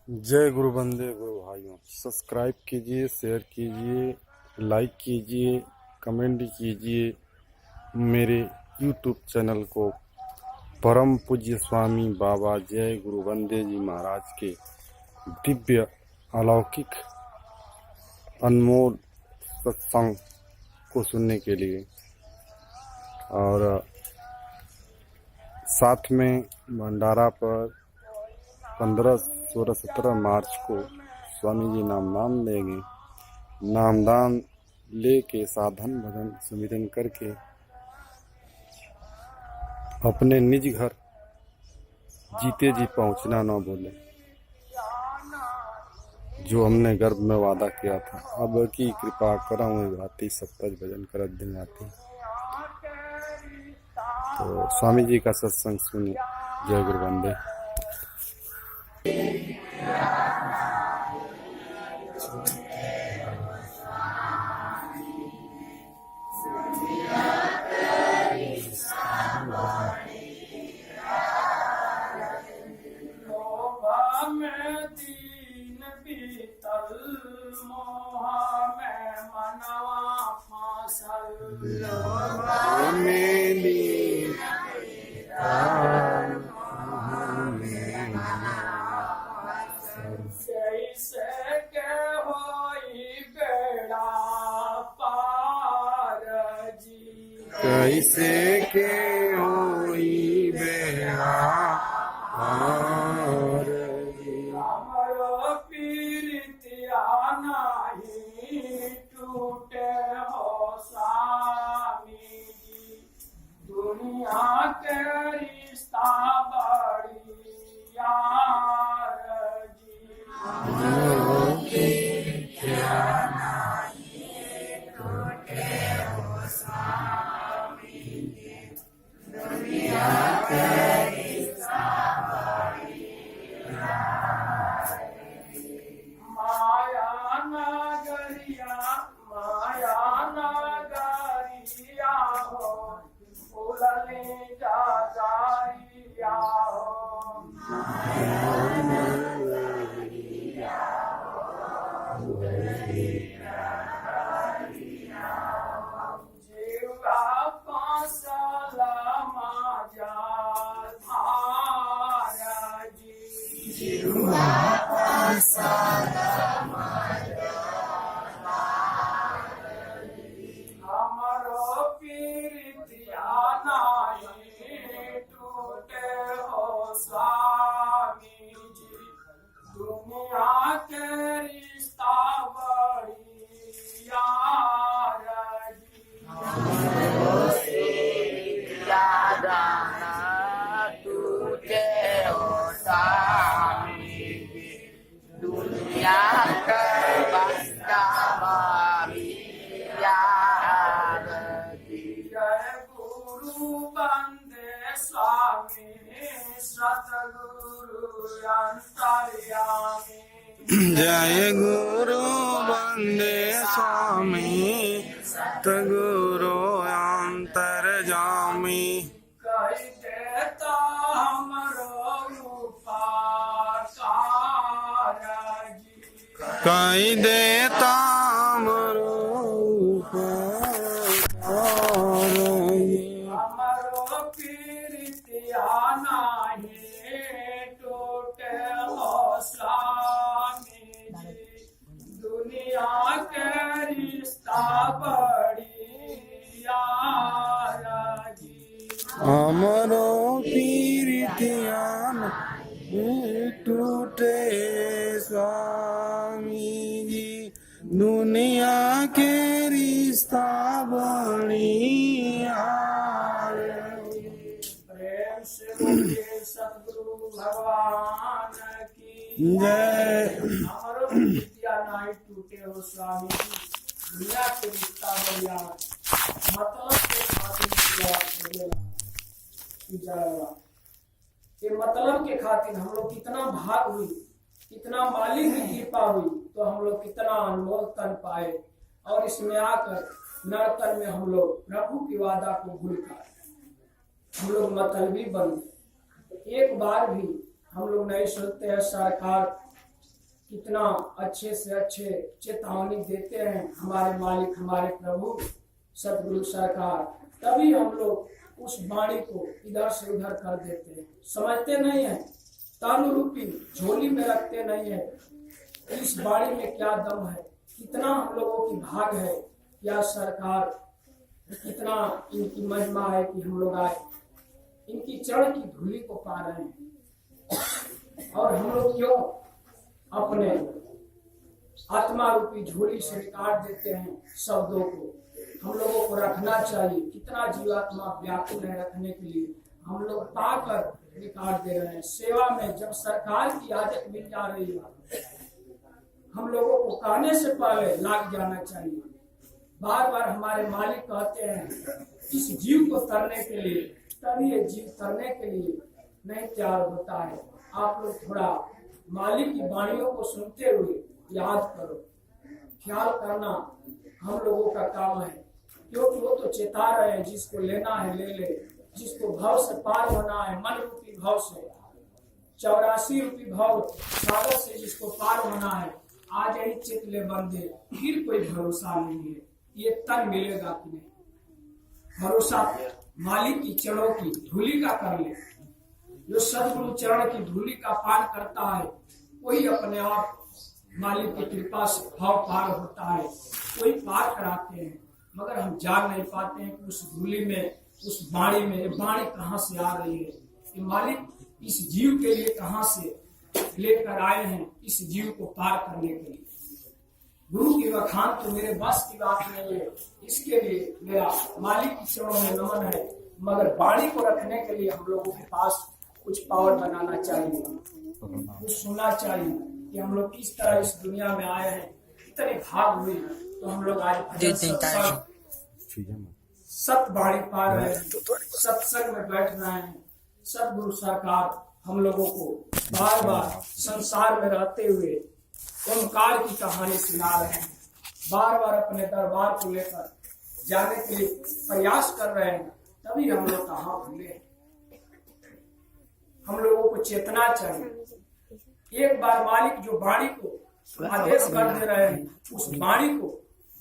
जय गुरु बंदे गुरु भाइयों, सब्सक्राइब कीजिए, शेयर कीजिए, लाइक कीजिए, कमेंट कीजिए मेरे यूट्यूब चैनल को। परम पूज्य स्वामी बाबा जय गुरु बंदे जी महाराज के दिव्य अलौकिक अनमोल सत्संग को सुनने के लिए, और साथ में भंडारा पर 15, 16, 17 मार्च को स्वामी जी नाम लेंगे। नामदान लेके साधन भजन सुमिरन करके अपने निज घर जीते जी पहुंचना न भूले, जो हमने गर्भ में वादा किया था। अब की कृपा करम भाती सब तज भजन कर दिन आती। तो स्वामी जी का सत्संग सुनिए। जय गुरु बंदे। कैसे के होई बेड़ा पार जी, हमरो पीरितिया नाही टूटे हो स्वामी जी। दुनिया के रिश्ता बड़ी यार जी, हमरो पीरितिया हमरो पीरितिया नाही टूटे हो स्वामी जी। दुनिया के रिश्ता बड़ी यार जी, हमरो पीरितिया ना टूटे हो स्वामी जी। दुनिया के रिश्ता बड़ी यार जी। जय गुरु बंदे स्वामी सतगुरु अंतर्यामी। जय गुरु बंदे स्वामी सतगुरु अंतर्यामी। कही देता हमरो उपकार जी, कई देता हमरो उपकार जी। हमरो पीरितिया नाही टूटे हो स्वामी जी। दुनिया के रिश्ता बड़ी यार जी, हमरो पीरितिया टूटे स्वामी जी। दुनिया के रिश्ता बड़ी यार। प्रेम से बोलिए सतगुरु भगवान की जय। हमरो पीरितिया नाही टूटे हो स्वामी जी। दुनिया के रिश्ता बड़ी यार। मतलब के खातिर ये मतलब के खातिर हम लोग कितना भाग हुई, कितना मालिक की कृपा हुई, तो हम लोग कितना अनमोल तन पाए। और इसमें आकर नर्तन में हम लोग प्रभु की वादा को भूलकर हम लोग मतलबी बन गए। एक बार भी हम लोग नहीं सोचते हैं सरकार कितना अच्छे से अच्छे चेतावनी देते हैं हमारे मालिक, हमारे प्रभु सतगुरु सरकार। तभी हम लोग उस वाणी को इधर से उधर कर देते हैं, समझते नहीं है, तन रूपी झोली में रखते नहीं है। इस वाणी में क्या दम है, कितना हम लोगों की भाग है, क्या सरकार, कितना इनकी महिमा है कि हम लोग आए इनकी चरण की धूली को पा रहे हैं। और हम लोग क्यों अपने आत्मा रूपी झोली से निकाल देते हैं शब्दों को। हम लोगों को रखना चाहिए, कितना जीवात्मा व्याकुल है रखने के लिए, हम लोग पाकर निकाल दे रहे हैं। सेवा में जब सरकार की आदत मिल जा रही है, हम लोगों को कहने से पहले लाग जाना चाहिए। बार बार हमारे मालिक कहते हैं इस जीव को तरने के लिए, तभी ये जीव तरने के लिए नहीं तैयार होता है। आप लोग थोड़ा मालिक की वाणियों को सुनते हुए याद करो, ख्याल करना हम लोगों का काम है, क्योंकि वो तो चेता रहे हैं जिसको लेना है ले ले, जिसको भाव से पार होना है, मन रूपी भाव से 84 रूपी भाव सागर से जिसको पार होना है, आज यही चित ले बंदे, फिर कोई भरोसा नहीं है ये तन मिलेगा कि नहीं। भरोसा मालिक की चरणों की धूली का कर ले। जो सदगुरु चरण की धूली का पान करता है वही अपने आप मालिक की कृपा से भाव पार होता है। कोई पार कराते हैं मगर हम जान नहीं पाते हैं कि उस धूली में, उस वाणी में, ये वाणी कहाँ से आ रही है, ये मालिक इस जीव के लिए कहाँ से लेकर आए हैं, इस जीव को पार करने के लिए। गुरु की बखान तो मेरे बस की बात नहीं है, इसके लिए मेरा मालिक की चरणों में नमन है। मगर वाणी को रखने के लिए हम लोगों के पास कुछ पावर बनाना चाहिए, कुछ सुनना चाहिए कि हम लोग किस तरह इस दुनिया में आए हैं, कितनी भाग हुई तो हम लोग आज सत वाणी पा रहे हैं, सत्संग में बैठ रहे हैं। सतगुरु सरकार हम लोगों को बार बार संसार में रहते हुए ओंकार की कहानी सुना रहे हैं, बार बार अपने दरबार को लेकर जाने के लिए प्रयास कर रहे हैं। तभी हम लोग कहाँ भूले हैं। हम लोगों को चेतना चाहिए। एक बार मालिक जो वाणी को आदेश कर दे रहे हैं, उस वाणी को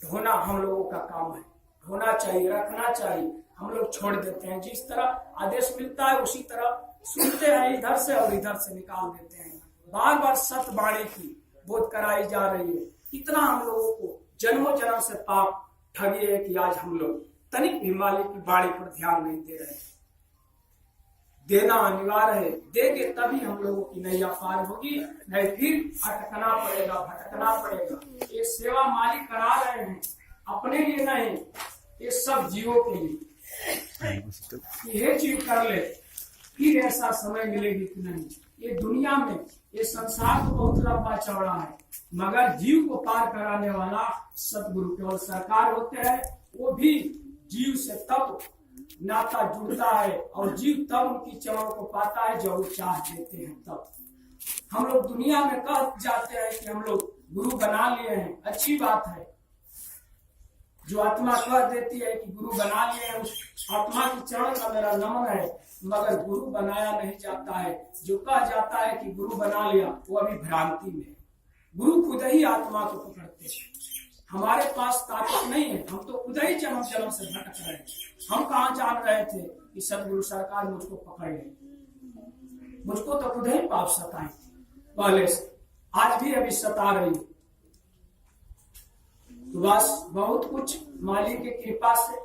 ढोना हम लोगों का काम है। ढोना चाहिए, रखना चाहिए। हम लोग छोड़ देते हैं, जिस तरह आदेश मिलता है उसी तरह सुनते हैं इधर से और इधर से निकाल देते हैं। बार बार सत वाणी की बोध कराई जा रही है। कितना हम लोगों को जन्मों जन्म से पाप ठगी है कि आज हम लोग तनिक भी मालिक की वाणी पर ध्यान नहीं दे रहे हैं। देना अनिवार्य है, देंगे तभी हम लोगों की नैया पार होगी, नहीं फिर अटकना पड़ेगा, भटकना पड़ेगा। ये सेवा मालिक करा रहे हैं, अपने लिए नहीं, ये सब जीवों के लिए। ये जीव कर ले, फिर ऐसा समय मिलेगी कि नहीं। ये दुनिया में, ये संसार तो बहुत लंबा चौड़ा है, मगर जीव को पार कराने वाला सतगुरु केवल सरकार होते हैं। वो भी जीव से तब नाता जुड़ता है और जीव तब उनकी चरणों को पाता है जब वो चाह देते हैं। तब हम लोग दुनिया में कह जाते हैं कि हम लोग गुरु बना लिए हैं, अच्छी बात है। जो आत्मा कह देती है कि गुरु बना लिए हैं, उस आत्मा की चरण का मेरा नमन है, मगर गुरु बनाया नहीं जाता है। जो कह जाता है कि गुरु बना लिया वो अभी भ्रांति में। गुरु खुद ही आत्मा को पकड़ते हैं। हमारे पास ताकत नहीं है, हम तो खुद ही जन्म जन्म से भटक रहे हैं। हम कहाँ जान रहे थे कि सदगुरु सरकार मुझको पकड़ ले। मुझको तो खुद ही पाप सताए पहले से, आज भी अभी सता रही। तो बस बहुत कुछ मालिक की कृपा से,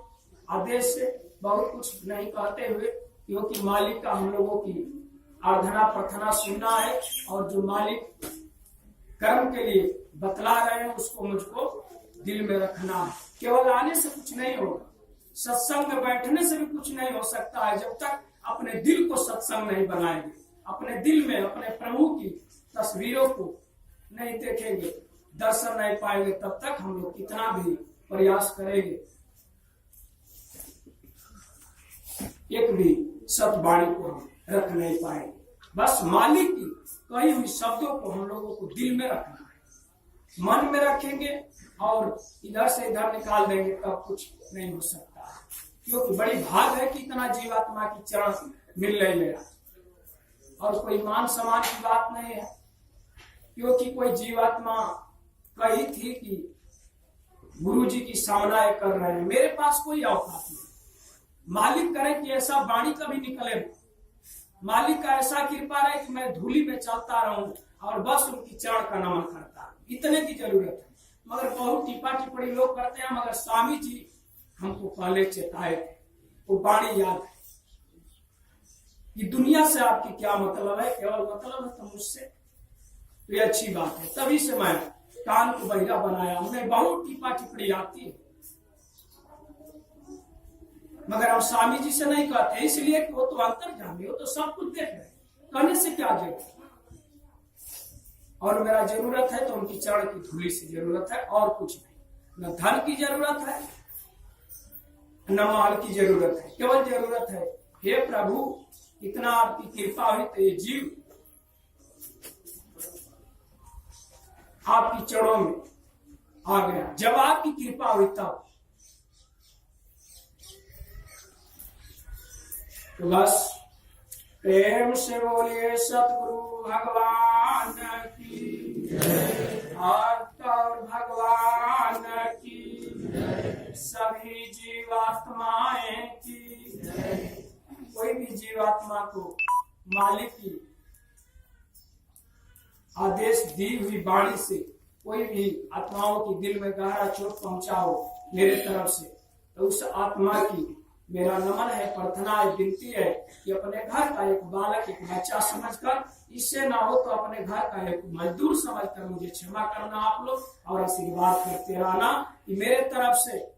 आदेश से बहुत कुछ नहीं कहते हुए, क्योंकि मालिक का हम लोगों की आराधना प्रार्थना सुनना है। और जो मालिक कर्म के लिए बतला रहे हैं उसको मुझको दिल में रखना है। केवल आने से कुछ नहीं होगा, सत्संग में बैठने से भी कुछ नहीं हो सकता है जब तक अपने दिल को सत्संग नहीं बनाएंगे। अपने दिल में अपने प्रभु की तस्वीरों को नहीं देखेंगे, दर्शन नहीं पाएंगे, तब तक हम लोग कितना भी प्रयास करेंगे एक भी सतवाणी को हम रख नहीं पाएंगे। बस मालिक की कही हुई शब्दों को हम लोगों को दिल में रखना है। मन में रखेंगे और इधर से इधर निकाल देंगे तब कुछ नहीं हो सकता है। क्योंकि बड़ी भाग है कि इतना जीवात्मा की चरण मिल रही है और कोई मान सम्मान की बात नहीं है। क्योंकि कोई जीवात्मा कही थी कि गुरु जी की सामना कर रहे हैं, मेरे पास कोई औकात नहीं। मालिक करे कि ऐसा वाणी कभी निकले, मालिक का ऐसा कृपा रहे कि मैं धूली में चलता रहूं और बस उनकी चरण का नमन करता रहूं, इतने की जरूरत है। मगर बहुत टिप्पा टिप्पणी लोग करते हैं, मगर स्वामी जी हमको पहले चेताए थे, वो वाणी याद है कि दुनिया से आपकी क्या मतलब है, केवल मतलब है तो मुझसे, तो ये अच्छी बात है। तभी से मैं कान को बहिरा बनाया, उन्हें बहुत टिप्पा टिप्पणी आती है, मगर हम स्वामी जी से नहीं कहते, इसलिए कि वो तो अंतर्यामी, वो तो सब कुछ देख रहे, कहने से क्या जरूरत। और मेरा जरूरत है तो उनकी चरण की धूली से जरूरत है, और कुछ नहीं। न धन की जरूरत है, न माल की जरूरत है, केवल जरूरत है हे प्रभु इतना आपकी कृपा हुई तो ये जीव आपकी चरणों में आ गया। जब आपकी कृपा हुई तब तो बस प्रेम से बोलिए सतगुरु भगवान की और भगवान की, सभी जीवात्माएं की। कोई भी जीवात्मा को मालिक की आदेश दी हुई वाणी से कोई भी आत्माओं की दिल में गहरा चोट पहुंचाओ मेरे तरफ से, तो उस आत्मा की मेरा नमन है, प्रार्थना है, विनती है कि अपने घर का एक बालक, एक बच्चा समझकर, इससे ना हो तो अपने घर का एक मजदूर समझकर मुझे क्षमा करना आप लोग, और आशीर्वाद करते रहना कि मेरे तरफ से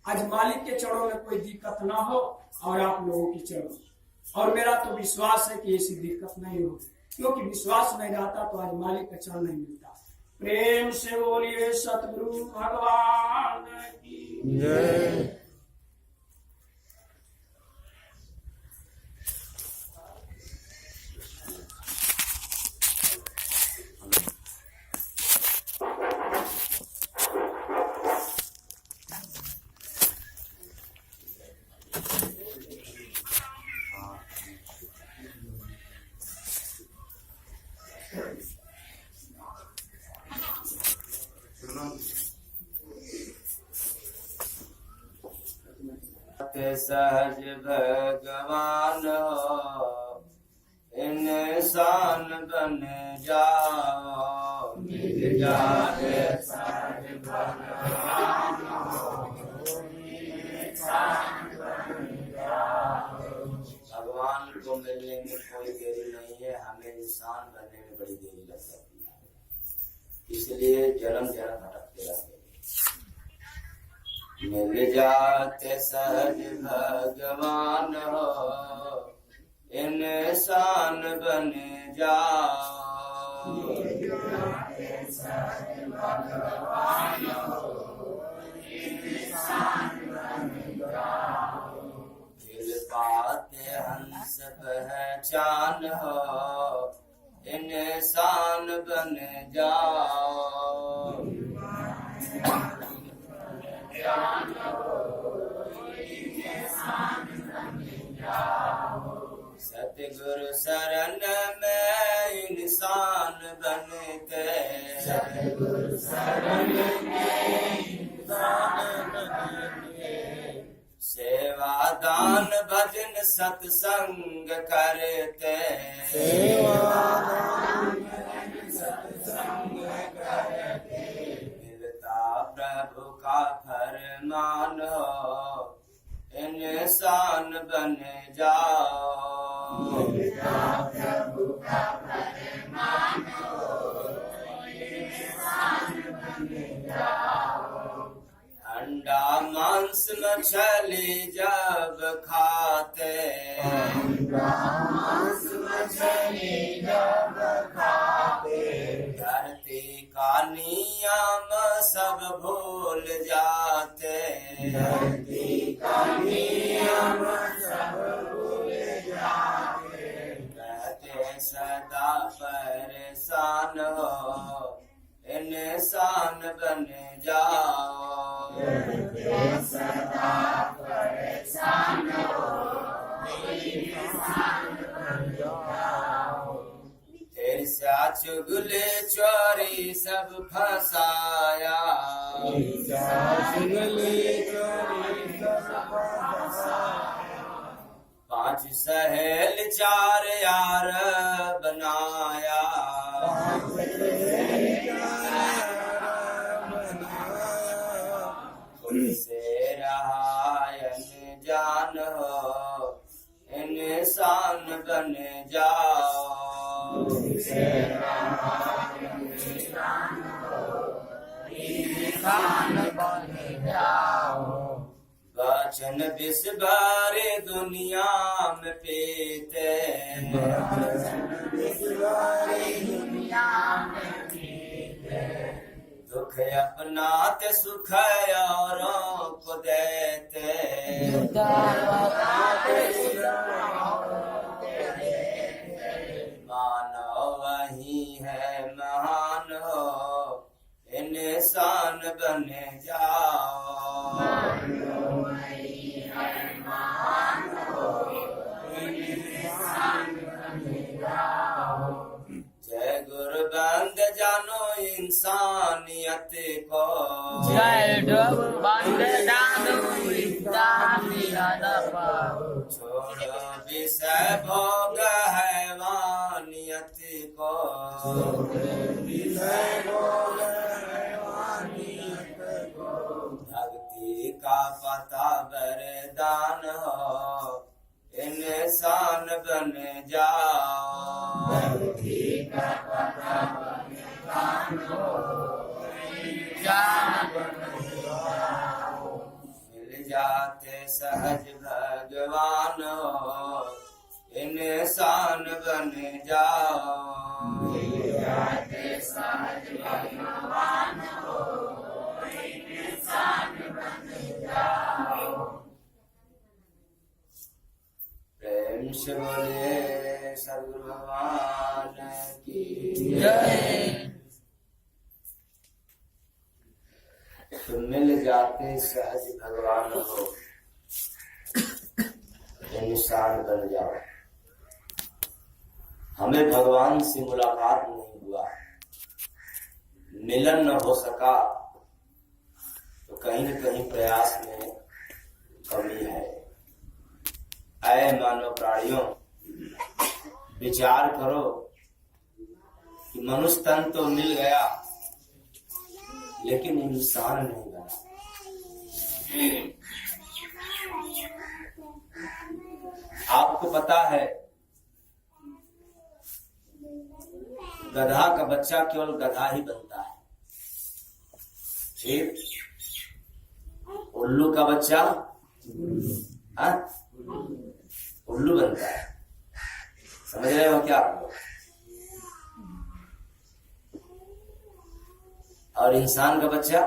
आज मालिक के चरणों में कोई दिक्कत ना हो और आप लोगों की चरणों। और मेरा तो विश्वास है कि ऐसी दिक्कत नहीं होगी, क्योंकि विश्वास नहीं रहता तो आज मालिक का चरण नहीं मिलता। प्रेम से बोलिए सतगुरु भगवान की जय। सहज भगवान हो इंसान बन जाओ, मिल जाते सहज भगवान हो इंसान बन जाओ। भगवान को मिलने में कोई देरी नहीं है, हमें इंसान बनने में बड़ी देरी लग जाती है, इसलिए जन्म जन्म भटकते रहते। मिल जाते सहज भगवान हो इंसान बन जाओ, मिल जाते सहज भगवान हो इंसान बन जाओ। मिल पाते हंस पहचान हो इंसान बन जाओ, सतगुरु शरण में इंसान बनते, सतगुरु शरण में इंसान बनते। सेवा दान भजन सत्संग करते, सेवा दान भजन सत्संग करते। प्रभु का फरमान हो इंसान बन जाओ, प्रभु का फरमान हो इंसान बन जाओ। अंडा मांस मछली जब खाते, अंडा मांस मछली जब खाते। धरती का नियम सब भूल जाते, धरती का नियम सब भूल जाते। कहते सदा परेशान हो इंसान बन जाओ, कहते सदा परेशान हो इंसान बन जाओ। ईर्ष्या चुगली चोरी सब फसाया, पांच सहेल चार यार बनाया, से रहायन जान हो इंसान बन जाओ, वचन विष भरे दुनिया में पीते, दुख अपनाते सुख औरों को देते, मानव वही है महान हो इंसान बन जाओ, जय गुरु बंद जानो इंसानियत को, जय गुरु बंद जानो इंसानियत को, छोड़ो विषय भोग हैवानियत को, भक्ति का पता वरदान हो इंसान बन जाओ, मिल जाते सहज भगवान हो इंसान बन जाओ, प्रेम से बोले सद्गुरु भगवान की जय। तो मिल जाते सहज भगवान हो इंसान बन जाओ। हमें भगवान से मुलाकात नहीं हुआ, मिलन न हो सका, तो कहीं न कहीं प्रयास में कमी है। ऐ मानव प्राणियों, विचार करो कि मनुष्य तन तो मिल गया लेकिन इंसान नहीं बना। आपको पता है गधा का बच्चा केवल गधा ही बनता है, ठीक? उल्लू का बच्चा उल्लू बनता है। समझ रहे हो क्या आप लोग? और इंसान का बच्चा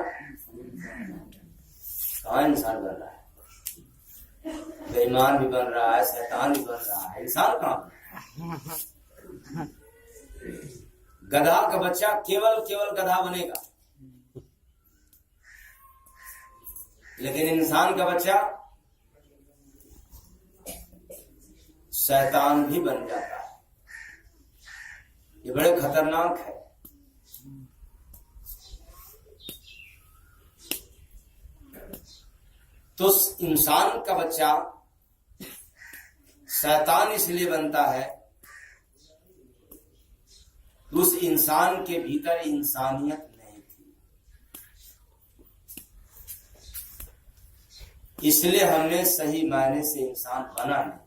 कहाँ इंसान बन रहा है? बेईमान भी बन रहा है, शैतान भी बन रहा है, इंसान कहाँ बन रहा है? गधा का बच्चा केवल गधा बनेगा, लेकिन इंसान का बच्चा शैतान भी बन जाता है। ये बड़े खतरनाक है। तो इंसान का बच्चा शैतान इसलिए बनता है, उस इंसान के भीतर इंसानियत नहीं थी, इसलिए हमने सही मायने से इंसान बना नहीं।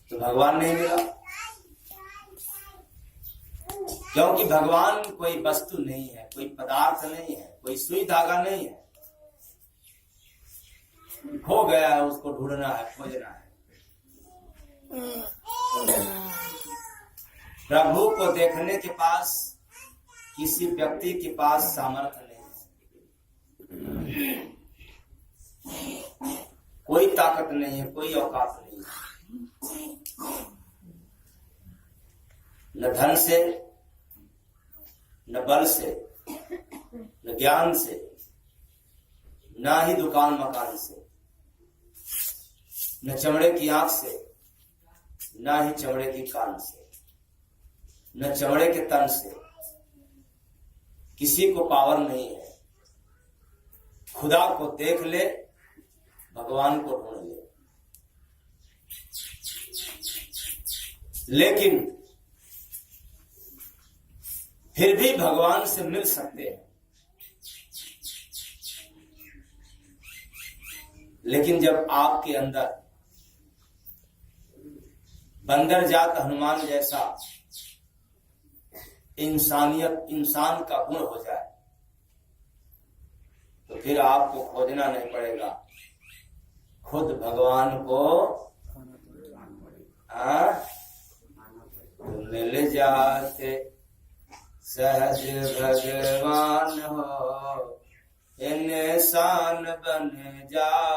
तो भगवान नहीं मिला, क्योंकि भगवान कोई वस्तु नहीं है, कोई पदार्थ नहीं है, कोई सुई धागा नहीं है। खो गया है, उसको ढूंढना है, खोजना है। प्रभु को देखने के पास किसी व्यक्ति के पास सामर्थ्य नहीं है, कोई ताकत नहीं है, कोई औकात नहीं है। न धन से, न बल से, न ज्ञान से, न ही दुकान मकान से, न चमड़े की आंख से, ना ही चमड़े की कान से, न चमड़े के तन से किसी को पावर नहीं है। खुदा को देख ले, भगवान को ढूंढ ले। लेकिन फिर भी भगवान से मिल सकते हैं। लेकिन जब आपके अंदर बंदर जात हनुमान जैसा इंसानियत, इंसान का गुण हो जाए, तो फिर आपको खोजना नहीं पड़ेगा, खुद भगवान को मिल जाते। सहज भगवान हो, इंसान बन जाओ।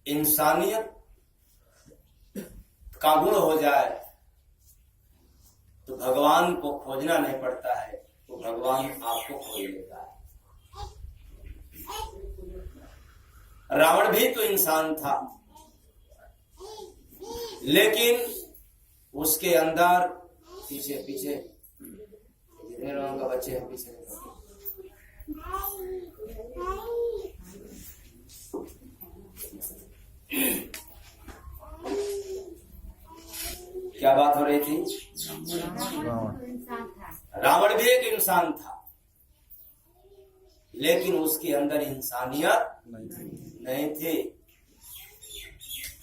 इंसानियत का गुण हो जाए तो भगवान को खोजना नहीं पड़ता है, तो भगवान आपको खोज लेता है। रावण भी तो इंसान था, लेकिन उसके अंदर पीछे पीछे जितने लोगों का बच्चे हैं पीछे, क्या बात हो रही थी? रावण भी एक इंसान था, लेकिन उसके अंदर इंसानियत नहीं थी।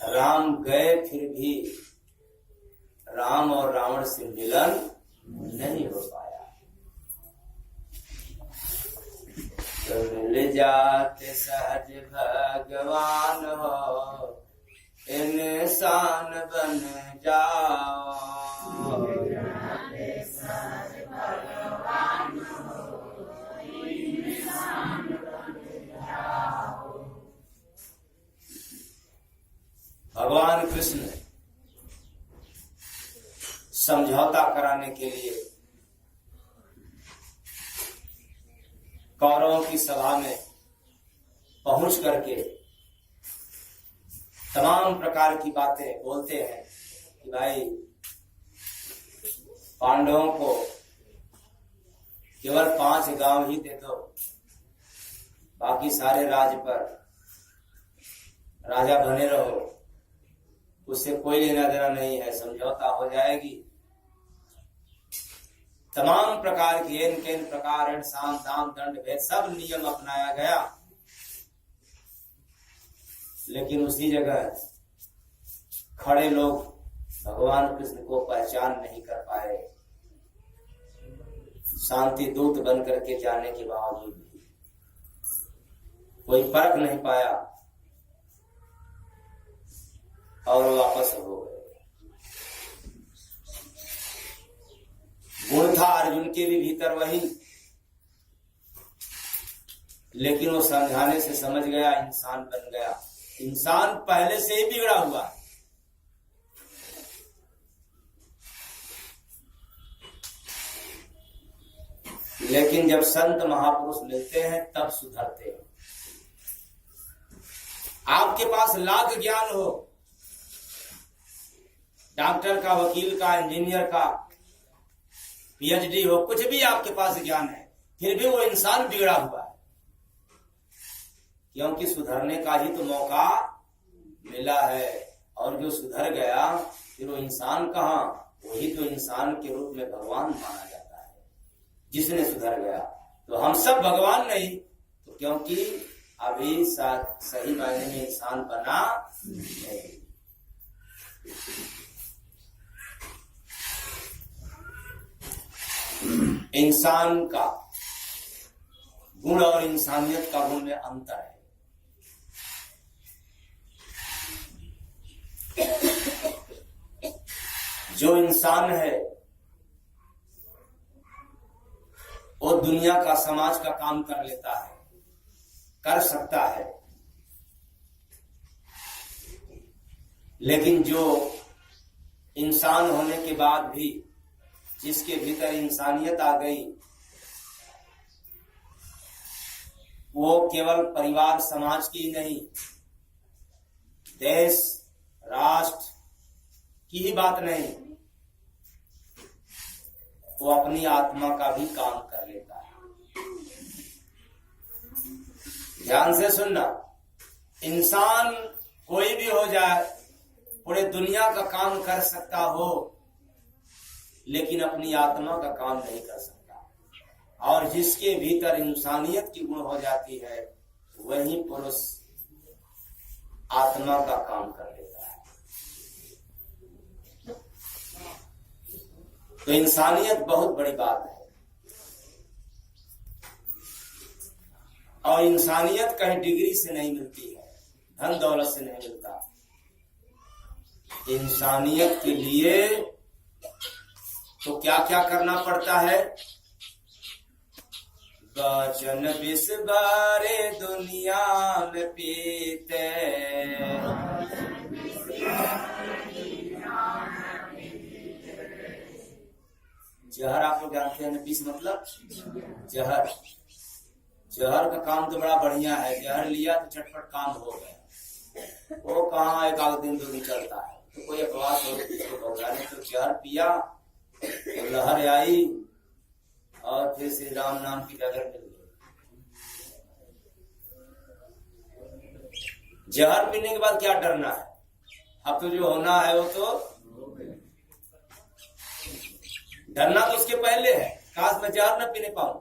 राम गए, फिर भी राम और रावण से मिलन नहीं हो पाया। तो मिल जाते सहज भगवान हो, इंसान बन जाओ। भगवान कृष्ण समझौता कराने के लिए कौरवों की सभा में पहुंच करके तमाम प्रकार की बातें बोलते हैं कि भाई पांडवों को केवल 5 गांव ही दे दो, बाकी सारे राज्य पर राजा बने रहो, उससे कोई लेना देना नहीं है, समझौता हो जाएगी। तमाम प्रकार की एन केन प्रकार ऋण साम दाम दंड भेद सब नियम अपनाया गया, लेकिन उसी जगह खड़े लोग भगवान कृष्ण को पहचान नहीं कर पाए। शांति दूत बन करके जाने के बावजूद भी कोई फर्क नहीं पाया और वापस हो गए। गुण था अर्जुन के भी भीतर वही, लेकिन वो समझाने से समझ गया, इंसान बन गया। इंसान पहले से ही बिगड़ा हुआ है। लेकिन जब संत महापुरुष मिलते हैं तब सुधरते हैं। आपके पास लाख ज्ञान हो, डॉक्टर का, वकील का, इंजीनियर का, पीएचडी हो, कुछ भी आपके पास ज्ञान है, फिर भी वो इंसान बिगड़ा हुआ है, क्योंकि सुधरने का ही तो मौका मिला है। और जो सुधर गया फिर वो इंसान कहाँ, वही तो इंसान के रूप में भगवान माना जाता है जिसने सुधर गया। तो हम सब भगवान नहीं, तो क्योंकि अभी सही मायने में इंसान बना नहीं। इंसान का गुण और इंसानियत का गुण में अंतर है। जो इंसान है वो दुनिया का, समाज का काम कर लेता है, कर सकता है, लेकिन जो इंसान होने के बाद भी जिसके भीतर इंसानियत आ गई, वो केवल परिवार समाज की ही नहीं, देश राष्ट्र की ही बात नहीं, वो अपनी आत्मा का भी काम कर लेता है। ध्यान से सुनना, इंसान कोई भी हो जाए, पूरे दुनिया का काम कर सकता हो, लेकिन अपनी आत्मा का काम नहीं कर सकता। और जिसके भीतर इंसानियत की गुण हो जाती है, वही पुरुष आत्मा का काम कर लेता है। तो इंसानियत बहुत बड़ी बात है, और इंसानियत कहीं डिग्री से नहीं मिलती है, धन दौलत से नहीं मिलता। इंसानियत के लिए तो क्या क्या करना पड़ता है? वचन विष बारे दुनिया में पीते, जहर आप लोग जानते हैं, विष मतलब जहर। जहर का काम तो बड़ा बढ़िया है, जहर लिया तो झटपट काम हो गया। वो कहाँ एक आध दिन 2 दिन चलता है, तो कोई अपवाद हो भगवान तो जहर पिया तो लहर आई और फिर श्री राम नाम की डगर मिल गई। जहर पीने के बाद क्या डरना है? अब तो जो होना है वो तो डरना तो उसके पहले है, काश मैं जहर न पीने पाऊं।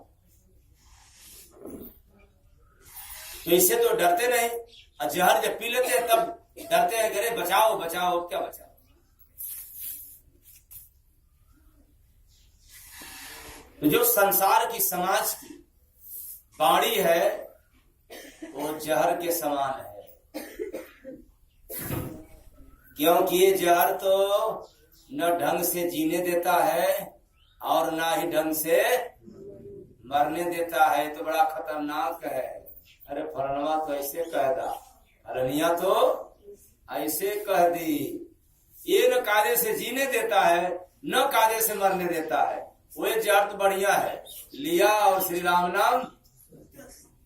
तो इससे तो डरते नहीं, और जहर जब पी लेते हैं तब डरते हैं, अरे बचाओ बचाओ, क्या बचाओ। तो जो संसार की समाज की बाणी है वो जहर के समान है, क्योंकि ये जहर तो न ढंग से जीने देता है और ना ही ढंग से मरने देता है। तो बड़ा खतरनाक है। अरे फलनवा तो ऐसे कह दा, अरनिया तो ऐसे कह दी। ये न कायदे से जीने देता है, न कायदे से मरने देता है। वो जहर तो बढ़िया है, लिया और श्री राम नाम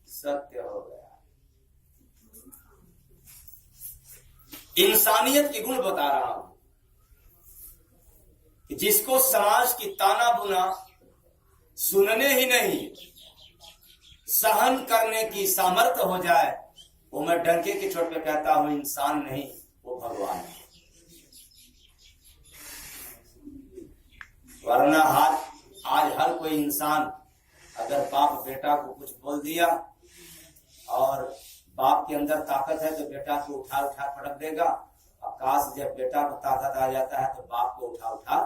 सत्य हो गया। इंसानियत के गुण बता रहा हूं कि जिसको समाज की ताना बुना सुनने ही नहीं, सहन करने की सामर्थ्य हो जाए, वो मैं डंके की चोट पे कहता हूं इंसान नहीं, वो भगवान है। वरना आज हर कोई इंसान अगर बाप बेटा को कुछ बोल दिया और बाप के अंदर ताकत है तो बेटा को उठा उठा पटक देगा, आकाश जब बेटा को ताकत आ जाता है तो बाप को उठा उठा।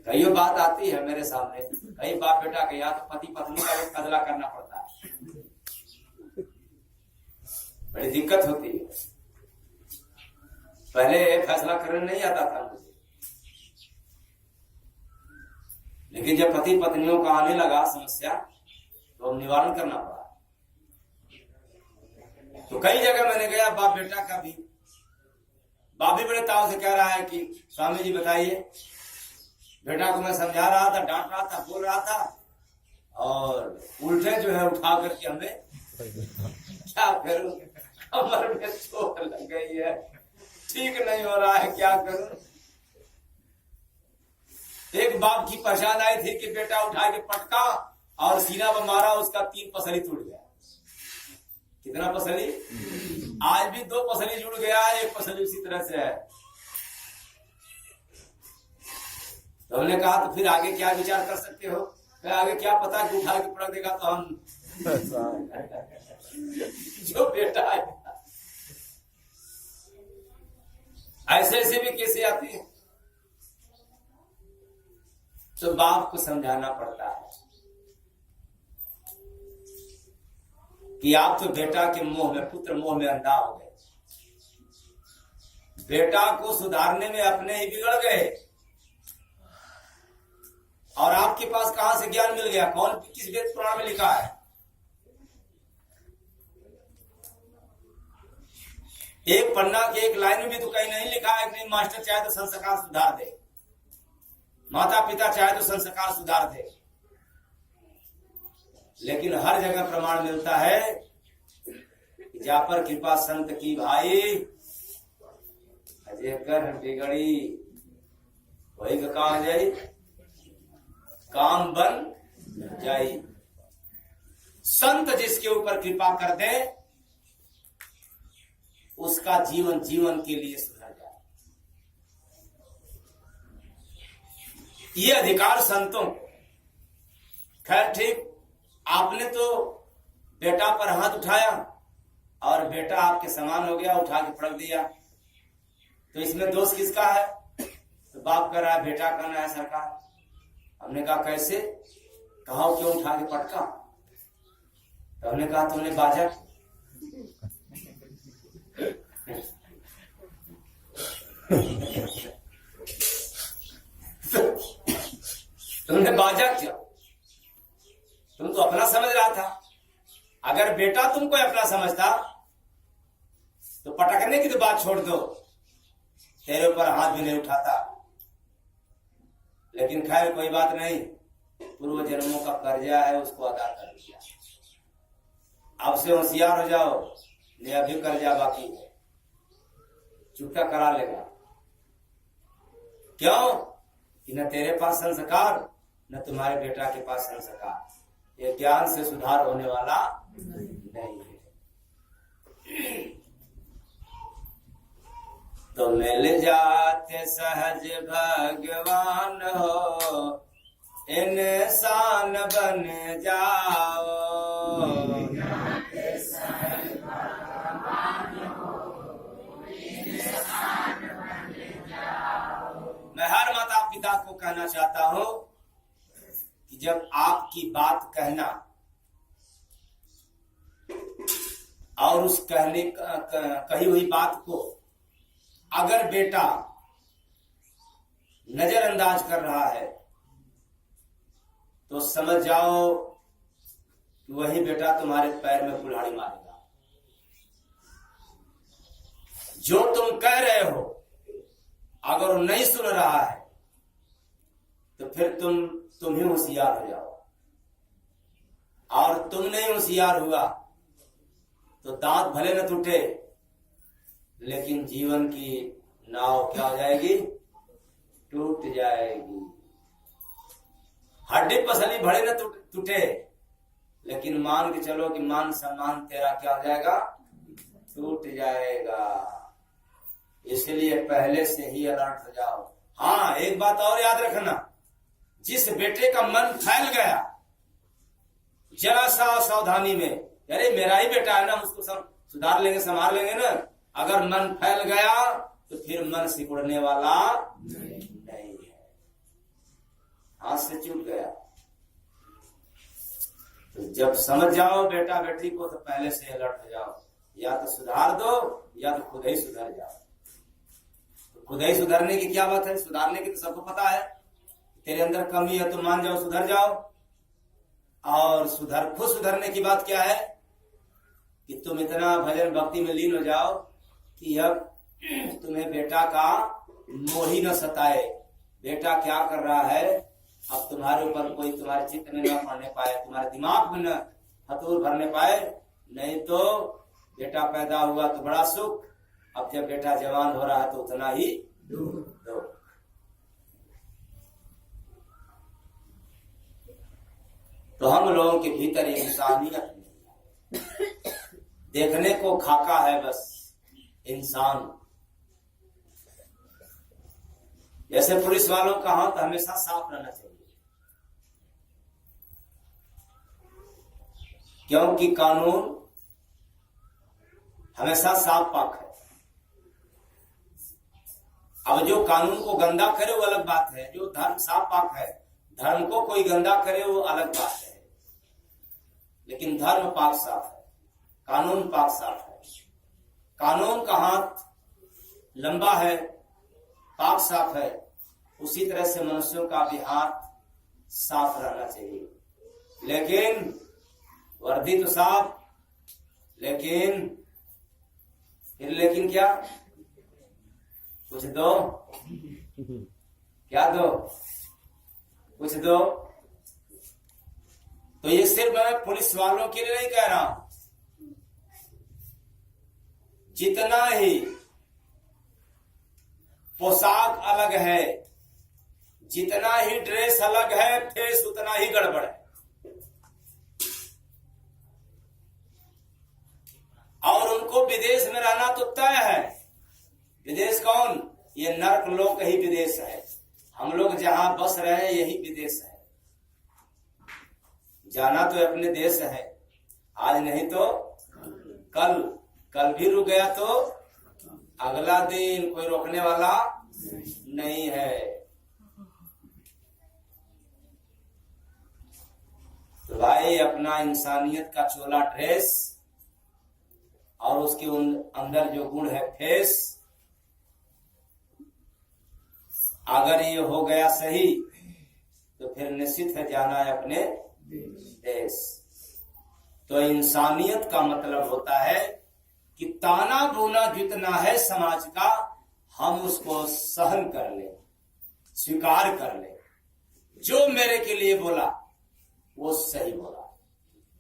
कई बात आती है मेरे सामने, कई बाप बेटा के यहाँ तो पति पत्नी का भी फैसला करना पड़ता है, बड़ी दिक्कत होती है। पहले फैसला करने नहीं आता था मुझे, लेकिन जब पति पत्नियों का आने लगा समस्या तो निवारण करना पड़ा। तो कई जगह मैंने गया, बाप बेटा का भी, बाप भी बड़े ताव से कह रहा है कि स्वामी जी बताइए। बेटा को मैं समझा रहा था, डांट रहा था, बोल रहा था, और उल्टे जो है उठा करके हमें क्या करूं, कमर में चोट लग गई है, ठीक नहीं हो रहा है, क्या करूं। एक बाप की पहचान आई थी कि बेटा उठा के पटका और सीना पर मारा, उसका 3 पसली टूट गया। कितना पसली? आज भी 2 पसली जुड़ गया, 1 पसली उसी तरह से है। तो हमने कहा तो फिर आगे क्या विचार कर सकते हो? फिर आगे क्या पता कि उठा के पटक देगा तो हम जो बेटा है। ऐसे ऐसे भी कैसे आती है, तो बाप को समझाना पड़ता है कि आप तो बेटा के मोह में, पुत्र मोह में अंधा हो गए। बेटा को सुधारने में अपने ही बिगड़ गए, और आपके पास कहां से ज्ञान मिल गया? कौन किस वेद पुराण में लिखा है? एक पन्ना की एक लाइन में भी तो कहीं नहीं लिखा है कि नहीं मास्टर चाहे तो संस्कार सुधार दे, माता पिता चाहे तो संस्कार सुधार दे। लेकिन हर जगह प्रमाण मिलता है कि जा पर कृपा संत की भाई, अजय कर बिगड़ी वही का काम जाई, काम बन जाई। संत जिसके ऊपर कृपा कर दे उसका जीवन जीवन के लिए सुधर जाए। ये अधिकार संतों को। खैर ठीक, आपने तो बेटा पर हाथ उठाया और बेटा आपके समान हो गया, उठा के पटक दिया, तो इसमें दोष किसका है? तो बाप कर रहा है बेटा करना है सरकार। हमने कहा कैसे? कहा क्यों उठा के पटका? तो हमने कहा तुमने बाजा तुमने बाजा क्या? तुम तो अपना समझ रहा था। अगर बेटा तुमको अपना समझता तो पटकने की तो बात छोड़ दो, तेरे ऊपर हाथ भी नहीं उठाता। लेकिन खैर कोई बात नहीं, पूर्व जन्मों का कर्जा है उसको अदा कर दिया। अब से होशियार हो जाओ, नहीं अभी कर्जा बाकी है, चुकता करा लेगा। क्यों? कि न तेरे पास संस्कार न तुम्हारे बेटा के पास संस्कार। ये ज्ञान से सुधार होने वाला नहीं है। तो मिल जाते सहज भगवान हो, इंसान बन जाओ। मैं हर माता पिता को कहना चाहता हूं कि जब आपकी बात कहना और उस कही हुई बात को अगर बेटा नजरअंदाज कर रहा है तो समझ जाओ कि वही बेटा तुम्हारे पैर में कुल्हाड़ी मारेगा। जो तुम कह रहे हो अगर वो नहीं सुन रहा है तो फिर तुम ही होशियार हो जाओ, और तुम नहीं होशियार हुआ तो दांत भले न टूटे लेकिन जीवन की नाव क्या हो जाएगी? टूट जाएगी। हड्डी पसली भले न टूटे लेकिन मान के चलो कि मान सम्मान तेरा क्या हो जाएगा? टूट जाएगा। इसलिए पहले से ही अलर्ट हो जाओ। हाँ, एक बात और याद रखना, जिस बेटे का मन फैल गया जरा सा सावधानी में, अरे मेरा ही बेटा है ना, उसको सुधार लेंगे संभाल लेंगे ना, अगर मन फैल गया तो फिर मन सिकुड़ने वाला नहीं है। हाथ से छूट गया तो जब समझ जाओ बेटा बेटी को तो पहले से अलर्ट हो जाओ, या तो सुधार दो या तो खुद ही सुधर जाओ। तो खुद ही सुधरने की क्या बात है? सुधारने की तो सबको पता है, तेरे अंदर कमी है तो मान जाओ सुधर जाओ। और खुद सुधरने की बात क्या है कि तुम इतना भजन भक्ति में लीन हो जाओ कि अब तुम्हें बेटा का मोह ही न सताए। बेटा क्या कर रहा है अब तुम्हारे ऊपर कोई तुम्हारे चित्त में न पड़ने पाए, तुम्हारे दिमाग में न हथौड़ भरने पाए। नहीं तो बेटा पैदा हुआ तो बड़ा सुख, अब जब बेटा जवान हो रहा है तो उतना ही दुख। तो हम लोगों के भीतर इंसानियत नहीं है, देखने को खाका है बस इंसान। जैसे पुलिस वालों का हाथ हमेशा साफ रहना चाहिए, क्योंकि कानून हमेशा साफ पाक है। अब जो कानून को गंदा करे वो अलग बात है, जो धर्म साफ पाक है, धर्म को कोई गंदा करे वो अलग बात है। लेकिन धर्म पाक साफ है, कानून पाक साफ है। कानून का हाथ लंबा है, पाक साफ है, उसी तरह से मनुष्यों का भी हाथ साफ रहना चाहिए। लेकिन वर्दी तो साफ, लेकिन फिर लेकिन क्या, कुछ दो, क्या दो, कुछ दो। तो ये सिर्फ मैं पुलिस वालों के लिए नहीं कह रहा हूं, जितना ही पोशाक अलग है, जितना ही ड्रेस अलग है, फेस उतना ही गड़बड़ है। और उनको विदेश में रहना तो तय है। विदेश कौन? ये नरक लोक ही विदेश है। हम लोग जहां बस रहे हैं यही विदेश है। जाना तो अपने देश है, आज नहीं तो कल, कल भी रुक गया तो अगला दिन कोई रोकने वाला नहीं है। तो भाई अपना इंसानियत का चोला ड्रेस और उसके अंदर जो गुण है फेस, अगर ये हो गया सही तो फिर निश्चित है जाना है अपने देश। तो इंसानियत का मतलब होता है कि ताना बोना जितना है समाज का, हम उसको सहन कर ले, स्वीकार कर ले। जो मेरे के लिए बोला वो सही बोला,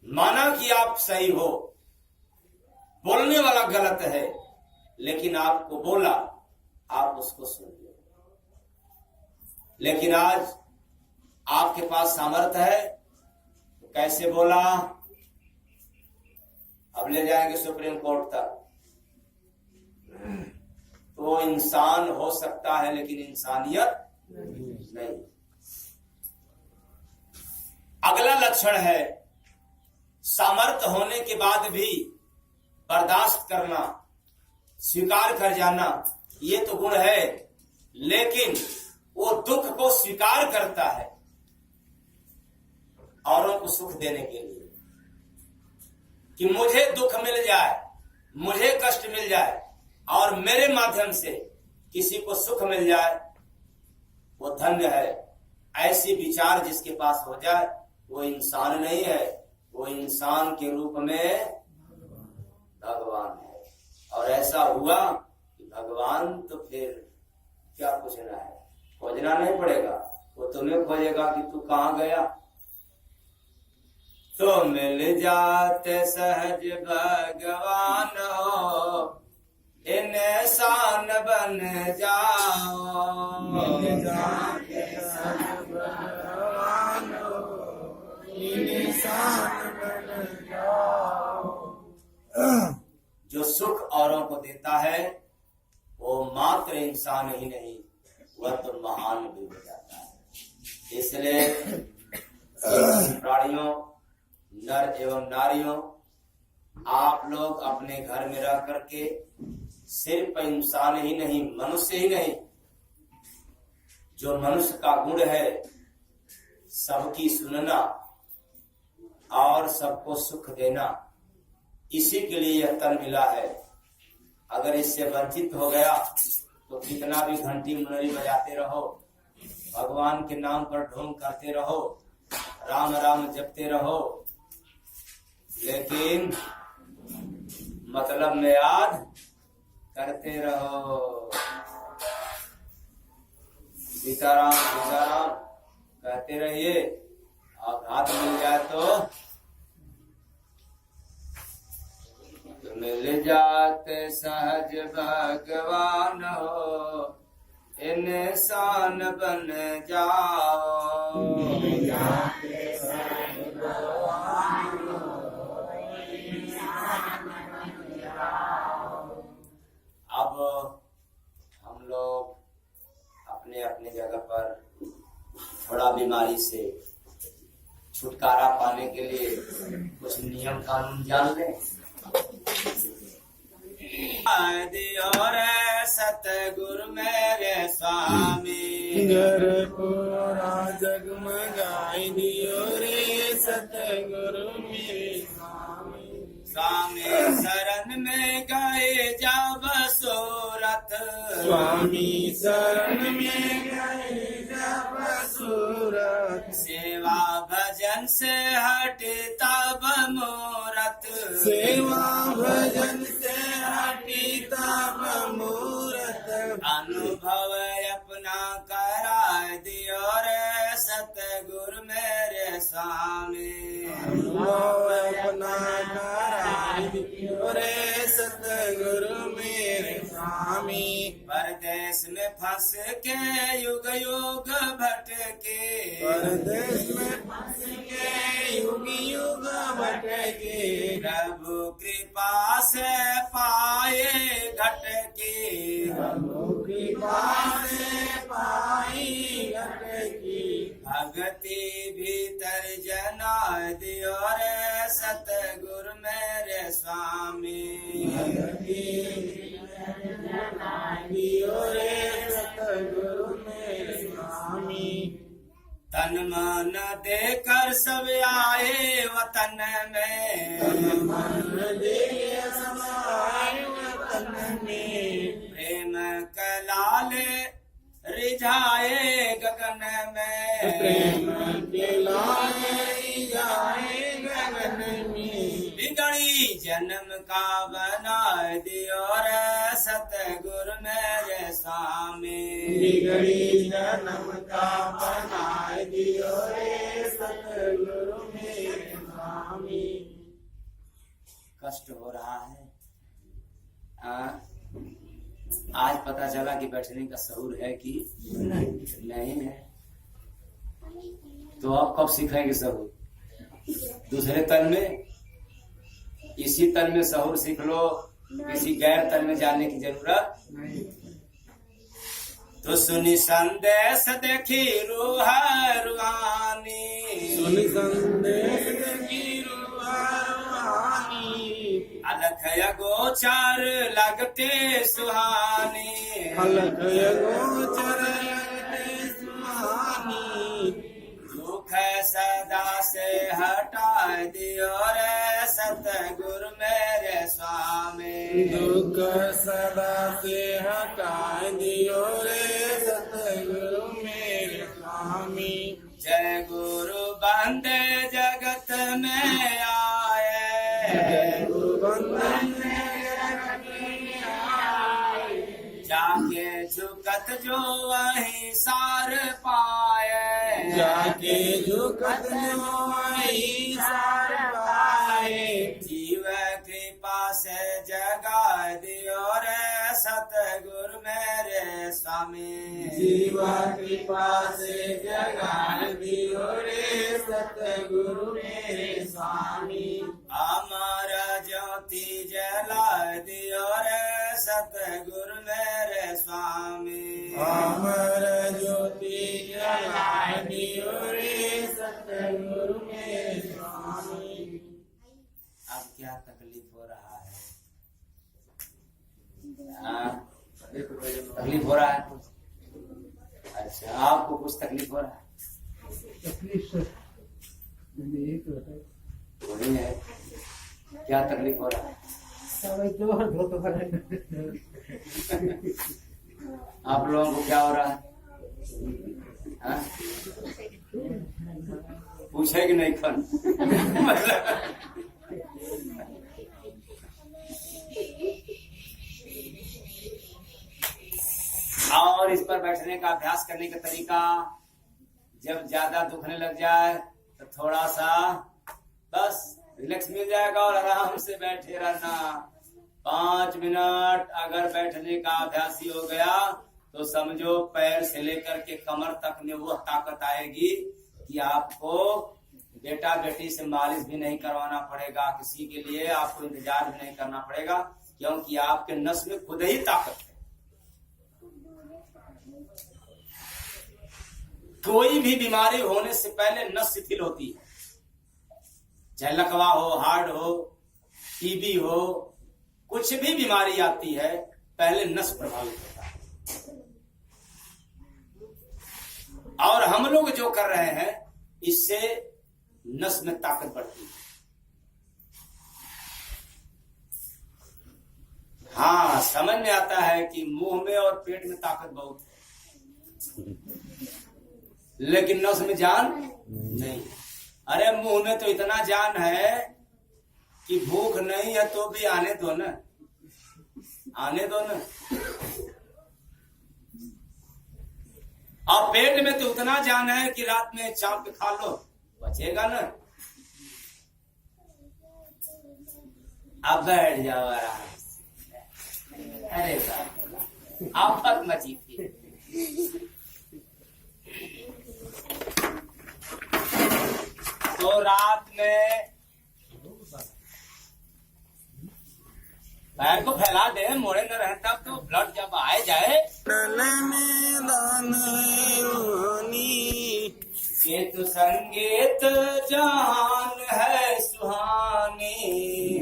माना कि आप सही हो, बोलने वाला गलत है लेकिन आपको बोला, आप उसको सुन लो। लेकिन आज आपके पास सामर्थ्य है तो कैसे बोला, अब ले जाएंगे सुप्रीम कोर्ट तक। तो इंसान हो सकता है लेकिन इंसानियत नहीं। अगला लक्षण है सामर्थ्य होने के बाद भी बर्दाश्त करना, स्वीकार कर जाना। ये तो गुण है, लेकिन वो दुख को स्वीकार करता है औरों को सुख देने के लिए, कि मुझे दुख मिल जाए, मुझे कष्ट मिल जाए और मेरे माध्यम से किसी को सुख मिल जाए, वो धन्य है। ऐसी विचार जिसके पास हो जाए वो इंसान नहीं है, वो इंसान के रूप में भगवान है। और ऐसा हुआ कि भगवान तो फिर क्या पूछना है, खोजना नहीं पड़ेगा, वो तुम्हें खोजेगा कि तू कहां गया। तो मिल जाते सहज भगवान हो, इंसान बन जाओ। मिल जाते सहज भगवान हो, इंसान बन जाओ। जो सुख औरों को देता है वो मात्र इंसान ही नहीं, वह तो महान भी हो जाता है। इसलिए प्राणियों, नर एवं नारियों, आप लोग अपने घर में रह करके सिर्फ इंसान ही नहीं, मनुष्य ही नहीं, जो मनुष्य का गुण है सबकी सुनना और सबको सुख देना, इसी के लिए यह तन मिला है। अगर इससे वंचित हो गया तो कितना भी घंटी मुनरी बजाते रहो, भगवान के नाम पर ढोंग करते रहो, राम राम जपते रहो, लेकिन मतलब में याद करते रहो। सीताराम सीताराम कहते रहिए, और हाथ मिल जाए तो मिल जाते सहज भगवान हो, इंसान बन जाओ। मिल जाते सहज भगवान हो, इंसान बन जाओ। अब हम लोग अपने अपने जगह पर थोड़ा बीमारी से छुटकारा पाने के लिए कुछ नियम कानून जान लें। दियो रे सतगुरु मेरे स्वामी, घर पूरा जगमगाई दियो रे सतगुरु मेरे स्वामी। स्वामी शरण में गए जब सूरत, स्वामी शरण में गए जब सूरत। सेवा भजन से हटे तब मूरत, सेवा भजन से हटी अनुभव अपना करा दियो रे सतगुरु मेरे स्वामी। अनुभव अपना कराई दियो रे सतगुरु मेरे स्वामी। परदेश में फंस के युग युग भटके, परदेश में फंस के युग युग भटके, प्रभु कृपा से पाए घटके, प्रभु कृपा से पाई घटकी। भगति भीतर जना दियो रे सतगुरु मेरे स्वामी। दियो रे सतगुरु मेरे स्वामी। तन मन देकर सब आए वतन में, मन दे समाए वतन में, प्रेम कलाले रिझाए गगन में, प्रेम के लाए जाए गगन में। बिगड़ी जन्म का बना दियो रे सतगुरु मेरे स्वामी। बिगड़ी जन्म का बनाए दियो रे सतगुरु मेरे स्वामी। कष्ट हो रहा है। आज पता चला कि बैठने का शऊर है कि नहीं है, तो आप कब सीखेंगे शऊर? दूसरे तन में, इसी तन में शऊर सीख लो, किसी गैर तन में जाने की जरूरत नहीं। तो सुनी संदेश देखी रूह रूहानी, सुनि संदेश की रूहानी, अलख गोचार लगते सुहानी, अलख गोचर लगते सुहानी। दुख सदा से हटा दियो रे सतगुरु मेरे स्वामी। दुख सदा से हटा दियो रे सतगुरु मेरे स्वामी। जय गुरु बंदे जगत में आए, गुरु बंदन जाके झुकत जो वही सार पाए, जाके झुकत आई सार पाए। जीव कृपा से जगा दियो रे सतगुरु मेरे स्वामी। जीवा कृपा से जगा दियो रे सतगुरु मेरे स्वामी। अमर ज्योति जला दियो रे सतगुरु मेरे स्वामी। अमर ज्योति जला दियो रे सतगुरु मेरे स्वामी। अब क्या तकलीफ हो रहा है? तकलीफ हो रहा है? अच्छा, आपको कुछ तकलीफ हो रहा है? वही है, क्या तकलीफ हो रहा है? आप लोगों को क्या हो रहा है? हाँ? पूछे कि नहीं खन? मतलब और इस पर बैठने का अभ्यास करने का तरीका, जब ज्यादा दुखने लग जाए तो थोड़ा सा बस रिलैक्स मिल जाएगा और आराम से बैठे रहना। 5 मिनट अगर बैठने का अभ्यासी हो गया तो समझो पैर से लेकर के कमर तक में वो ताकत आएगी कि आपको बेटा बेटी से मालिश भी नहीं करवाना पड़ेगा, किसी के लिए आपको इंतजार भी नहीं करना पड़ेगा, क्योंकि आपके नस में खुद ही ताकत है। कोई भी बीमारी होने से पहले नस शिथिल होती है, चाहे लकवा हो, हार्ट हो, टीबी हो, कुछ भी बीमारी आती है पहले नस प्रभावित होता है। और हम लोग जो कर रहे हैं इससे नस में ताकत बढ़ती है। हाँ, समझ में आता है कि मुंह में और पेट में ताकत बहुत है, लेकिन नस में जान नहीं। अरे मुंह में तो इतना जान है कि भूख नहीं है तो भी आने दो ना, आने दो ना। अब पेट में तो उतना जान है कि रात में चाप के खा लो, बचेगा ना। अब बैठ जाओ आराम से। अरे बाप, आफत मची थी। तो रात में पैर को फैला दे, मोड़े न रहे तब तो ब्लड जब आए जाए। गीत संगीत जहान है सुहानी,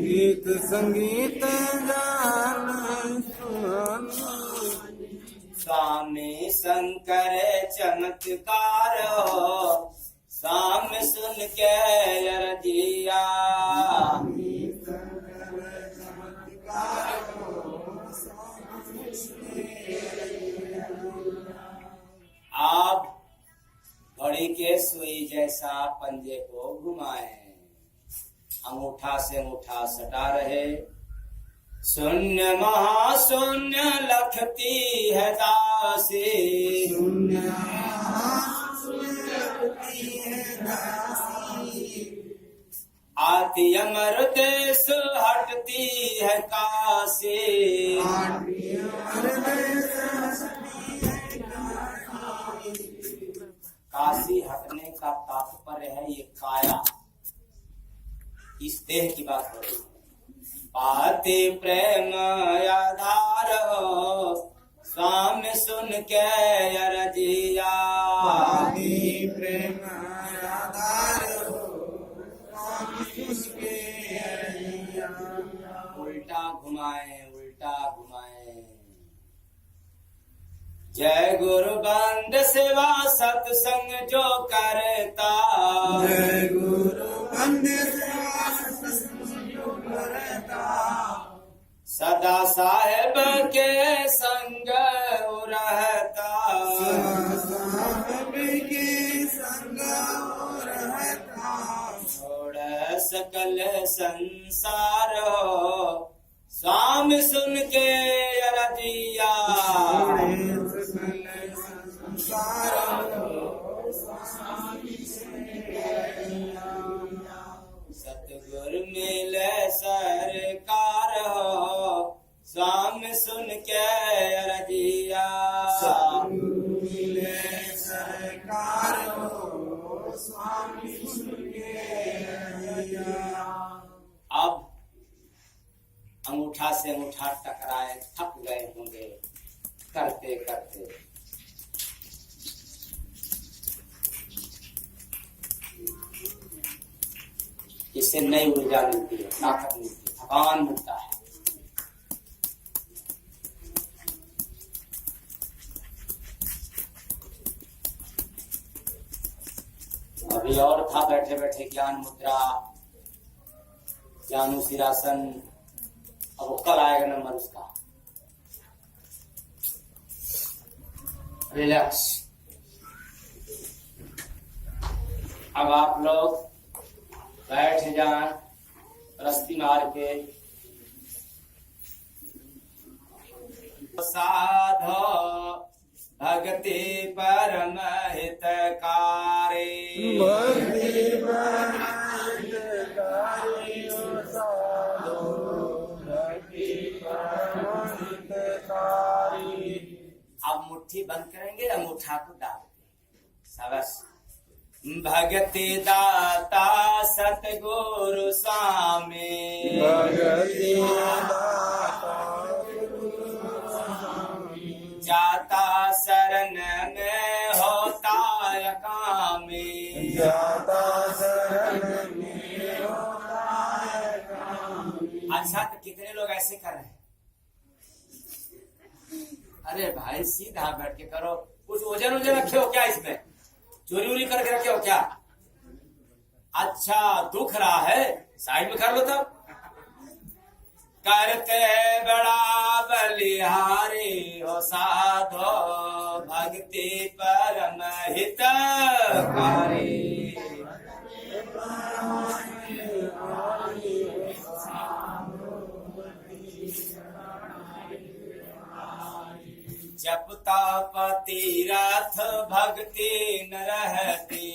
गीत संगीत गान सुहानी। स्वामी शंकर चमत्कार हो, साम सुन के अरजिया। आप घड़ी के सुई जैसा पंजे को घुमाए, अंगूठा से अंगूठा सटा रहे। शून्य महाशून्य लखती है दासी, आती अमर देश हटती है काशी। काशी हटने का तात्पर्य है ये काया, इस देह की बात हो रही है। पाते प्रेम आधार हो, स्वामी सुन के अरजिया। पाती प्रेम आधार हो, स्वामी सुन के अरजिया। उल्टा घुमाए, उल्टा घुमाए। जय गुरु बंद सेवा सत्संग जो करता, जय गुरु बंद सेवा सत्संग जो करता। सदा साहेब के संग रहता, साहब के संग रहता। छोड़ सकल संसार हो, स्वामी सुन के अरजिया। सतगुरु मिले सरकार हो, स्वामी सुन के अरजिया। मिले सरकार हो, स्वामी सुन के अरजिया। अब अंगूठा से अंगूठा टकराए, थक गए होंगे करते करते। इससे नई ऊर्जा मिलती है, ताकत मिलती है, थकान मिलता है। अभी और था बैठे बैठे ज्ञान मुद्रा, ज्ञानु सिरासन। अब वो कल आएगा नंबर उसका। रिलैक्स। अब आप लोग बैठ जाएं, रस्ती मार के। साधो भक्ति परम हितकारी, भक्ति परम हितकारी। साधो भक्ति परम हितकारी। अब मुट्ठी बंद करेंगे, अंगूठा को डाल देंगे। शाबाश। भगति दाता सतगुरु स्वामी, भगति दाता सतगुरु स्वामी। जाता शरण में होता कामी, जाता शरण में होता कामी। अच्छा, तो कितने लोग ऐसे कर रहे हैं? अरे भाई सीधा बैठ के करो। कुछ वजन वजन रखे हो क्या इसमें? चोरी उरी करके रखे हो क्या? अच्छा, दुख रहा है, साइड में कर लो तब। करते बड़ा बलिहारी हो साधो भक्ति परम हितकारी। जप तप तीरथ भक्ति न रहती,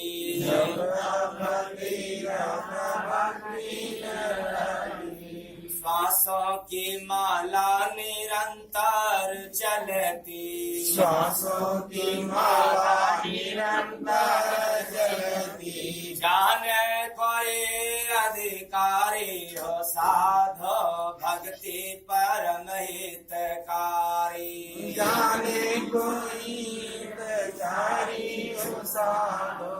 श्वासों की माला निरंतर चलती, श्वासों की माला निरंतर चलती, जाने कोई अधिकारी हो साधो भक्ति परम हितकारी, जाने कोई बेचारी हो साधो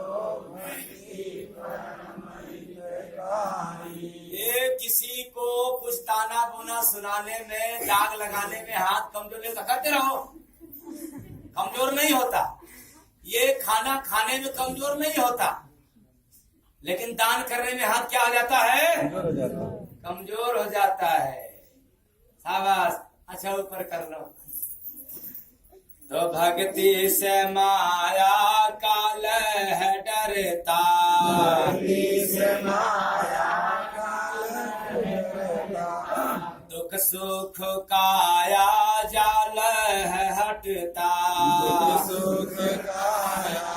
भक्ति परम हितकारी। ये किसी को कुछ ताना बुना सुनाने में, दाग लगाने में हाथ कमजोर है तो करते रहो, कमजोर नहीं होता। ये खाना खाने में कमजोर नहीं होता, लेकिन दान करने में हाथ क्या हो जाता है? कमजोर हो जाता है। शाबाश, अच्छा ऊपर कर लो। तो भक्ति से माया काल है डरता, भक्ति से माया दुख सुख काया जाल है हटता, सुख काया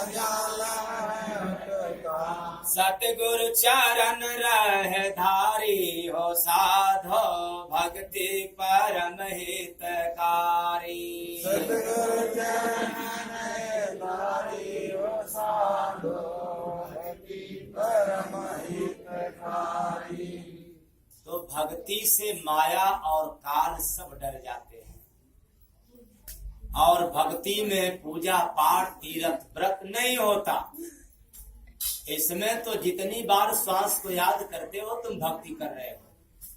जाला हटता, सतगुरु चरण रह धारी हो साधो भक्ति परम हितकारी, सतगुरु चरण धारी हो साधो भक्ति परम हितकारी। तो भक्ति से माया और काल सब डर जाते हैं। और भक्ति में पूजा पाठ तीर्थ व्रत नहीं होता। इसमें तो जितनी बार श्वास को याद करते हो तुम भक्ति कर रहे हो।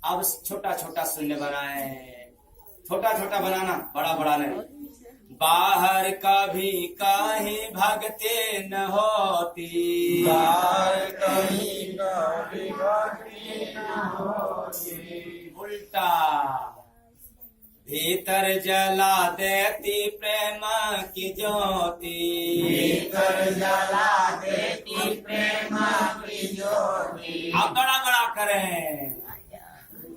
अब छोटा छोटा शून्य बनाए, छोटा छोटा बनाना, बड़ा बड़ा नहीं। बाहर कभी कहीं भक्ति न होती, बाहर कहीं कभी भक्ति न होती, उल्टा भीतर जला देती प्रेम की ज्योति, भीतर जला देती प्रेम की ज्योति। अब बड़ा बड़ा करें।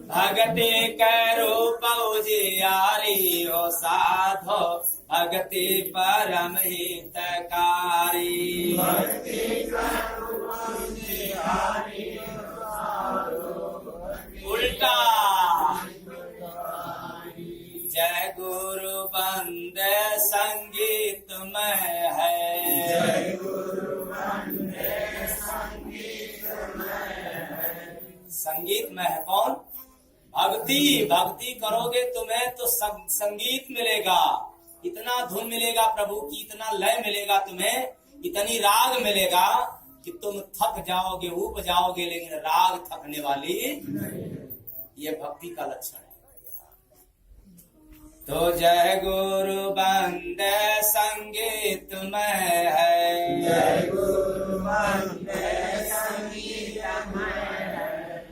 भक्ति के रूप उजियारी हो साधो भक्ति परम हितकारी, भक्ति का रूप उजियारी हो साधो भक्ति उल्टा जय गुरु बंदे संगीत में है, जय गुरु वंदे संगीत में है। संगीत में है कौन? भक्ति। भक्ति करोगे तुम्हें तो संगीत मिलेगा, इतना धुन मिलेगा प्रभु की, इतना लय मिलेगा तुम्हें, इतनी राग मिलेगा कि तुम थक जाओगे, ऊब जाओगे, लेकिन राग थकने वाली ये भक्ति का लक्षण है। तो जय गुरु बंदे संगीत में है, जय गुरु वंदे संगीत में है।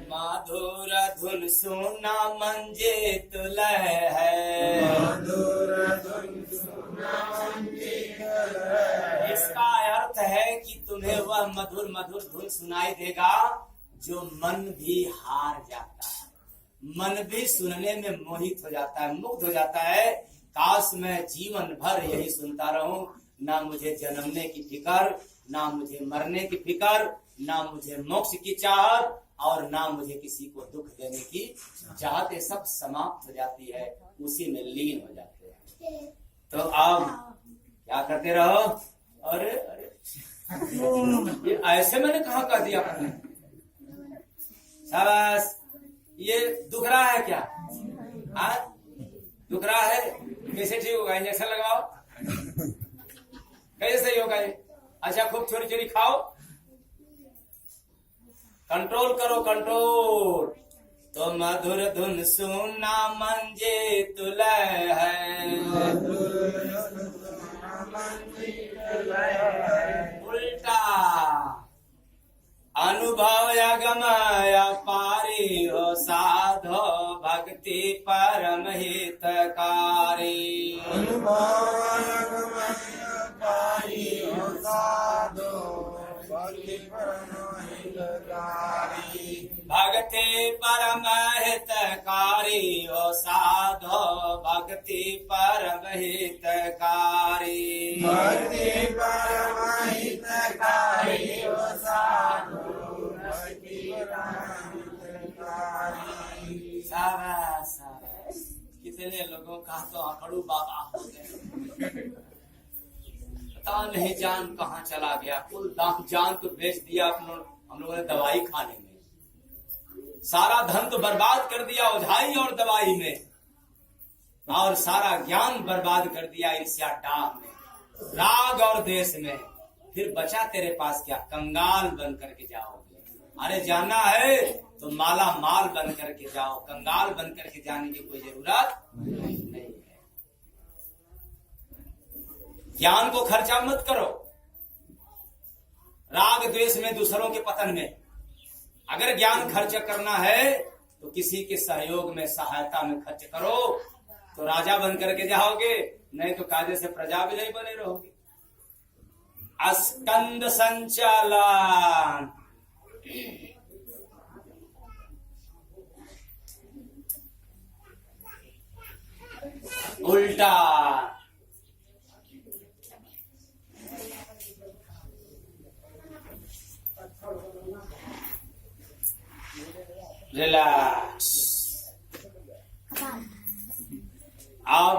मधुर धुन सुना मंजित लय है, मधुर धुन सुना मंजित लय। इसका अर्थ है कि तुम्हें वह मधुर मधुर धुन सुनाई देगा जो मन भी हार जाता है, मन भी सुनने में मोहित हो जाता है, मुग्ध हो जाता है। काश मैं जीवन भर यही सुनता रहूं, ना मुझे जन्मने की फिकर, ना मुझे मरने की फिकर, ना मुझे मोक्ष की चाहत, और ना मुझे किसी को दुख देने की चाहत। सब समाप्त हो जाती है, उसी में लीन हो जाते हैं। तो अब क्या करते रहो? अरे अरे ये ऐसे मैंने कहा कर दिया आपने? शाबाश। ये दुख रहा है क्या? दुख रहा है? कैसे ठीक होगा? इंजेक्शन लगाओ। कैसे सही होगा ये? अच्छा खूब चोरी चोरी खाओ, कंट्रोल करो, कंट्रोल। तो मधुर धुन सुना मंजे तुलय है, उल्टा अनुभव अगमय पारी हो साधो भक्ति परम हितकारी, पारी हो साधो भक्ति परम हितकारी। भक्ति परम हितकारी ओ साधो भक्ति परम हितकारी भक्ति परम हितकारी ओ साधु भक्ति परम हितकारी। शाबाश शाबाश। कितने लोगों का तो आंकड़ू बाबा हो गए, पता नहीं जान कहाँ चला गया। कुल जान तो बेच दिया हम लोगों ने दवाई खाने में, सारा धन तो बर्बाद कर दिया ओझाई और दवाई में, और सारा ज्ञान बर्बाद कर दिया ईर्ष्या टाप में, राग और देश में। फिर बचा तेरे पास क्या? कंगाल बन करके जाओगे। अरे जाना है तो माला माल बन करके जाओ, कंगाल बन करके जाने की कोई जरूरत नहीं है। ज्ञान को खर्चा मत करो राग द्वेष में, दूसरों के पतन में। अगर ज्ञान खर्च करना है तो किसी के सहयोग में, सहायता में खर्च करो, तो राजा बन करके जाओगे, नहीं तो कायदे से प्रजा भी नहीं बने रहोगे। अस्कंद संचालन, उल्टा रिलैक्स। अब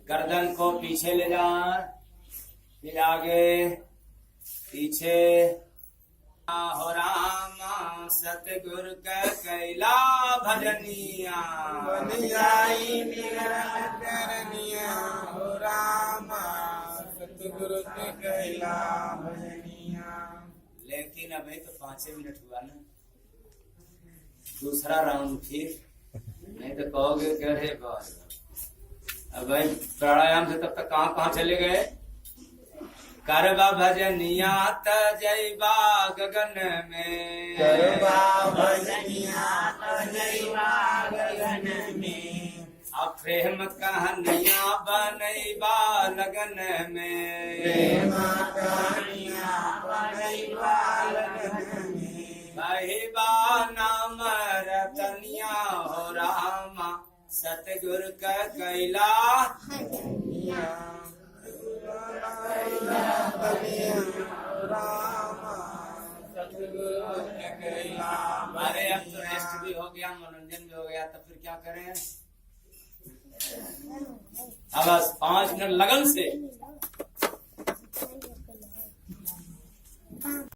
गर्दन को पीछे ले जाए, फिर आगे पीछे। हो रामा सतगुर का कैला भजनिया, बन जाई निरंतर करनिया हो रामा सतगुरु के कैला भजनिया। लेकिन अभी तो 5 मिनट हुआ ना, दूसरा राउंड फिर, नहीं तो कहोगे कि अरे बाबा अब भाई प्राणायाम से तब तक कहाँ कहाँ चले गए। करबा भजनिया त जैबा गगन में, करबा भजनिया त जैबा गगन में। अब प्रेम कहानिया बनैबा लगन में, प्रेम कहानिया बनैबा लगन में। बहिबा नाम रतनिया हो रामा सतगुरु का कैला। अरे अब तो रेस्ट भी हो गया, मनोरंजन भी हो गया, तो फिर क्या करें। अब बस 5 मिनट लगन से